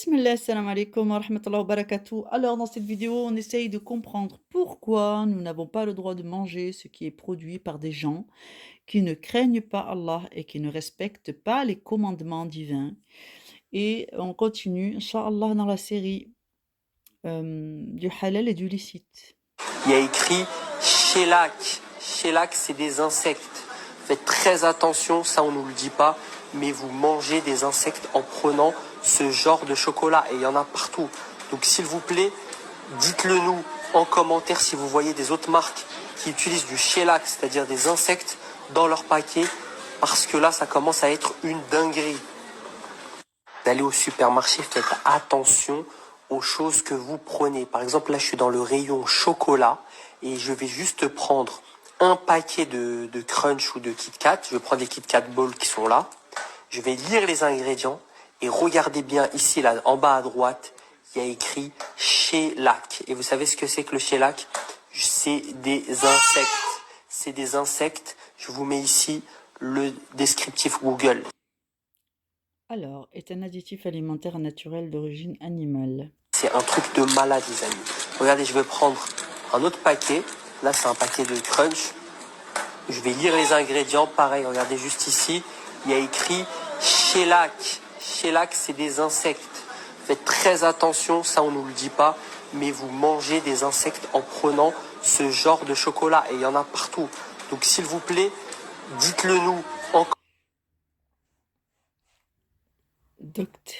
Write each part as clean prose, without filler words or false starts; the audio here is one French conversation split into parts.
Bismillah, salam alaikum wa rahmatullahi wa barakatuh. Alors, dans cette vidéo, on essaye de comprendre pourquoi nous n'avons pas le droit de manger ce qui est produit par des gens qui ne craignent pas Allah et qui ne respectent pas les commandements divins. Et on continue, Inch'Allah, dans la série du halal et du licite. Il y a écrit shellac. Shellac, c'est des insectes. Faites très attention, ça on ne nous le dit pas, mais vous mangez des insectes en prenant ce genre de chocolat. Et il y en a partout. Donc s'il vous plaît, dites-le nous en commentaire si vous voyez des autres marques qui utilisent du shellac, c'est-à-dire des insectes, dans leur paquet. Parce que là, ça commence à être une dinguerie. D'aller au supermarché, faites attention aux choses que vous prenez. Par exemple, là, je suis dans le rayon chocolat et je vais juste prendre un paquet de Crunch ou de Kit Kat. Je vais prendre les Kit Kat Balls qui sont là. Je vais lire les ingrédients et regardez bien ici, là, en bas à droite, il y a écrit shellac. Et vous savez ce que c'est que le shellac? C'est des insectes. C'est des insectes. Je vous mets ici le descriptif Google. Alors, est un additif alimentaire naturel d'origine animale. C'est un truc de malade, les amis. Regardez, je vais prendre un autre paquet. Là, c'est un paquet de Crunch. Je vais lire les ingrédients. Pareil, regardez juste ici. Il y a écrit shellac. Shellac, c'est des insectes. Faites très attention, ça on ne nous le dit pas. Mais vous mangez des insectes en prenant ce genre de chocolat. Et il y en a partout. Donc s'il vous plaît, dites-le nous en Docte,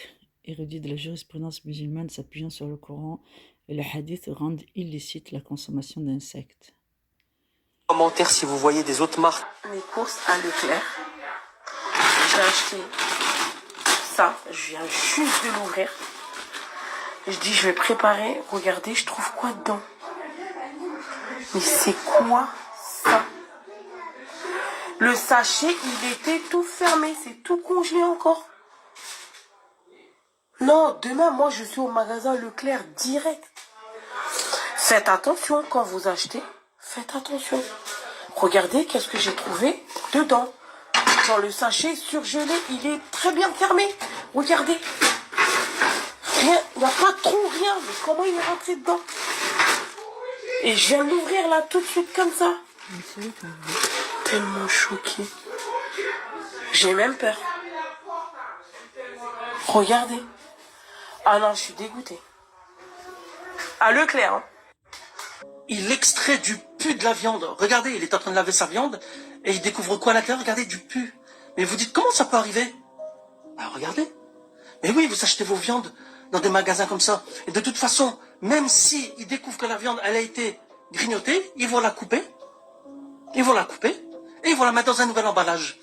érudit de la jurisprudence musulmane s'appuyant sur le Coran et le hadith rendent illicite la consommation d'insectes. commentaire si vous voyez des autres marques. Mes courses à Leclerc. J'ai acheté ça. Je viens juste de l'ouvrir. Je dis, je vais préparer. Regardez, je trouve quoi dedans? Mais c'est quoi ça? Le sachet, il était tout fermé. C'est tout congelé encore. Non, demain, moi, je suis au magasin Leclerc direct. Faites attention quand vous achetez. Faites attention. Regardez qu'est-ce que j'ai trouvé dedans. Dans le sachet surgelé, il est très bien fermé. Regardez. Rien, il n'y a pas trop rien. Mais comment il est rentré dedans? Et je viens de l'ouvrir là tout de suite comme ça. Tellement choqué. J'ai même peur. Regardez. Ah non, je suis dégoûtée. À Leclerc, hein. Il extrait du pus de la viande. Regardez, il est en train de laver sa viande et il découvre quoi à l'intérieur? Regardez, du pus. Mais vous dites, comment ça peut arriver? Bah regardez. Mais oui, vous achetez vos viandes dans des magasins comme ça. Et de toute façon, même si ils découvrent que la viande, elle a été grignotée, ils vont la couper. Ils vont la couper et ils vont la mettre dans un nouvel emballage.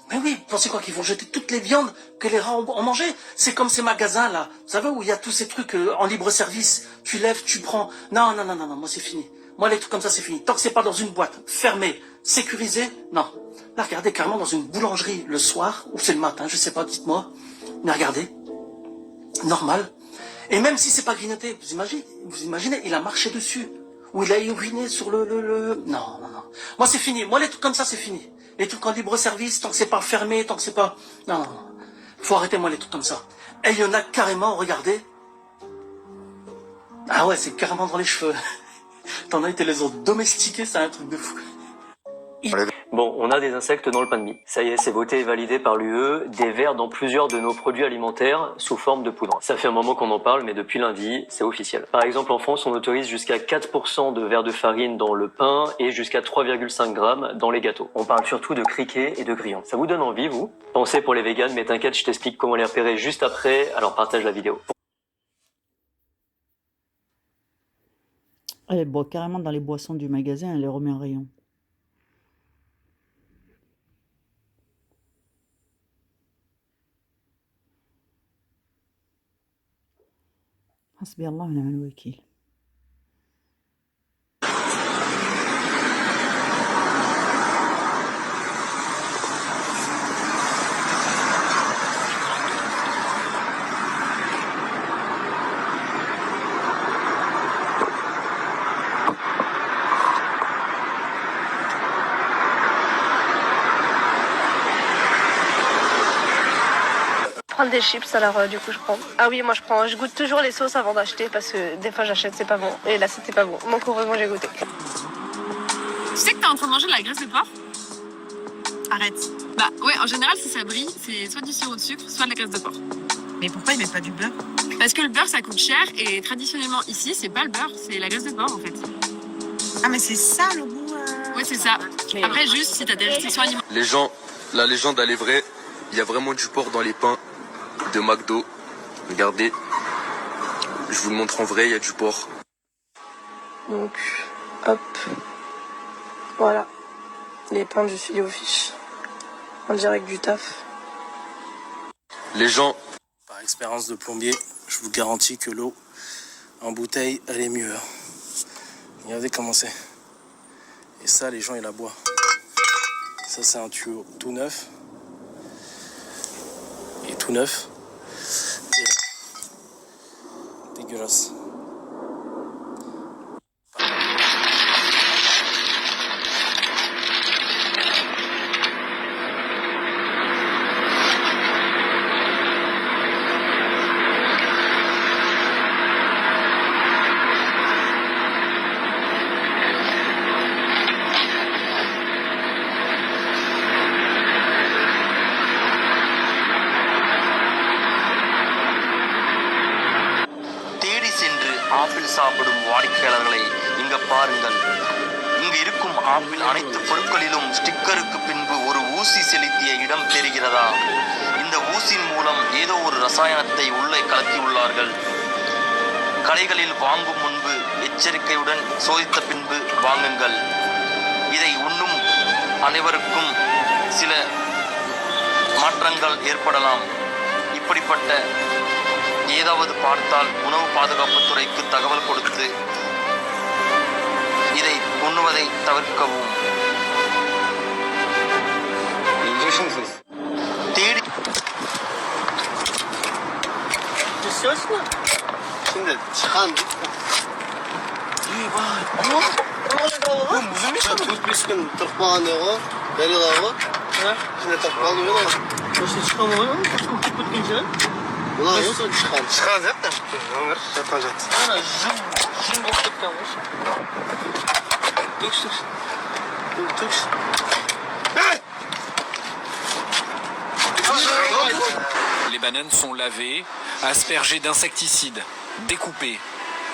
Mais oui, vous pensez quoi, qu'ils vont jeter toutes les viandes que les rats ont mangées? C'est comme ces magasins là, vous savez, où il y a tous ces trucs en libre service. Tu lèves, tu prends. Non, non, non, non, non, moi c'est fini. Moi les trucs comme ça c'est fini. Tant que c'est pas dans une boîte fermée, sécurisée, non. Là regardez, carrément dans une boulangerie le soir, ou c'est le matin, je sais pas, dites-moi. Mais regardez, normal. Et même si c'est pas grignoté, vous imaginez, il a marché dessus. Ou il a uriné sur le... Non, non, non. Moi c'est fini, moi les trucs comme ça c'est fini. Les trucs en libre service, tant que c'est pas fermé, tant que c'est pas... Non, non, non. Faut arrêter, moi, les trucs comme ça. Et il y en a carrément, regardez. Ah ouais, c'est carrément dans les cheveux. T'en as été les ont domestiqués, c'est un truc de fou. Bon, on a des insectes dans le pain de mie. Ça y est, c'est voté et validé par l'UE, des vers dans plusieurs de nos produits alimentaires sous forme de poudre. Ça fait un moment qu'on en parle, mais depuis lundi, c'est officiel. Par exemple, en France, on autorise jusqu'à 4% de verre de farine dans le pain et jusqu'à 3,5 grammes dans les gâteaux. On parle surtout de criquets et de grillons. Ça vous donne envie, vous? Pensez pour les véganes, mais t'inquiète, je t'explique comment les repérer juste après, alors partage la vidéo. Elle boit carrément dans les boissons du magasin, elle les remet en rayon. حسبي الله ونعم الوكيل. prendre des chips, alors du coup je prends. Ah oui, moi je goûte toujours les sauces avant d'acheter parce que des fois j'achète, c'est pas bon. Et là c'était pas bon. Donc heureusement j'ai goûté. Tu sais que t'es en train de manger de la graisse de porc? Arrête. Bah ouais, en général si ça brille, c'est soit du sirop de sucre, soit de la graisse de porc. Mais pourquoi ils mettent pas du beurre? Parce que le beurre ça coûte cher et traditionnellement ici c'est pas le beurre, c'est la graisse de porc en fait. Ah mais c'est ça le goût Ouais c'est ça. Après juste si t'as des restrictions alimentaires. La légende elle est vraie, il y a vraiment du porc dans les pains de McDo. Regardez, je vous le montre en vrai, il y a du porc. Donc hop, voilà, les pains du filet aux fiches, en direct du taf. Les gens... Par expérience de plombier, je vous garantis que l'eau en bouteille, elle est mieux. Regardez comment c'est. Et ça, les gens, ils la boivent. Ça, c'est un tuyau tout neuf. Et tout neuf. Et là, dégueulasse. தேடி சென்று ஆப்பிள் சாப்பிடும் வாடிக்கையாளர்களை இங்க பாருங்கள். இங்கு இருக்கும் ஆப்பிள் அனைத்து பொருட்களிலும் ஸ்டிக்கருக்கு பின்பு ஒரு ஊசி செலுத்திய இடம் தெரிகிறதா? இந்த ஊசியின் மூலம் ஏதோ ஒரு ரசாயனத்தை உள்ளே கலக்கியுள்ளார்கள். கடைகளில் வாங்கும் முன்பு எச்சரிக்கையுடன் சோதித்த பின்பு வாங்குங்கள். இதை உண்ணும் அனைவருக்கும் சில மாற்றங்கள் ஏற்படலாம். இப்படிப்பட்ட ஏதாவது பார்த்தால் உணவு பாதுகாப்புத் துறைக்கு தகவல் கொடுத்து இதை உண்ணுவதை தவிர்க்கவும். தேடி 근데 차 이봐 무슨 미션 도스비스킨 떡방한다고 내려가고 근데 떡방이면 벌써 çıkan oluyor mu? Çok kıpıt geçer. Ulan yoksa çıkan. Çıkan zaten. Onlar zaten zaten. Ana jim boktuk kalmış. Tux. Les bananes sont lavées, aspergées d'insecticides, découpées,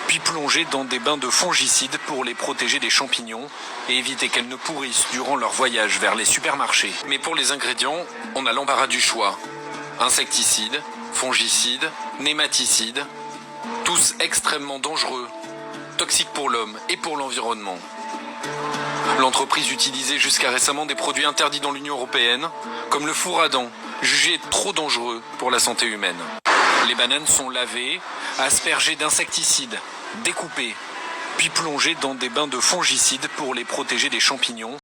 puis plongées dans des bains de fongicides pour les protéger des champignons et éviter qu'elles ne pourrissent durant leur voyage vers les supermarchés. Mais pour les ingrédients, on a l'embarras du choix. Insecticides, fongicides, nématicides, tous extrêmement dangereux, toxiques pour l'homme et pour l'environnement. L'entreprise utilisait jusqu'à récemment des produits interdits dans l'Union européenne, comme le four à dents, jugé trop dangereux pour la santé humaine. Les bananes sont lavées, aspergées d'insecticides, découpées, puis plongées dans des bains de fongicides pour les protéger des champignons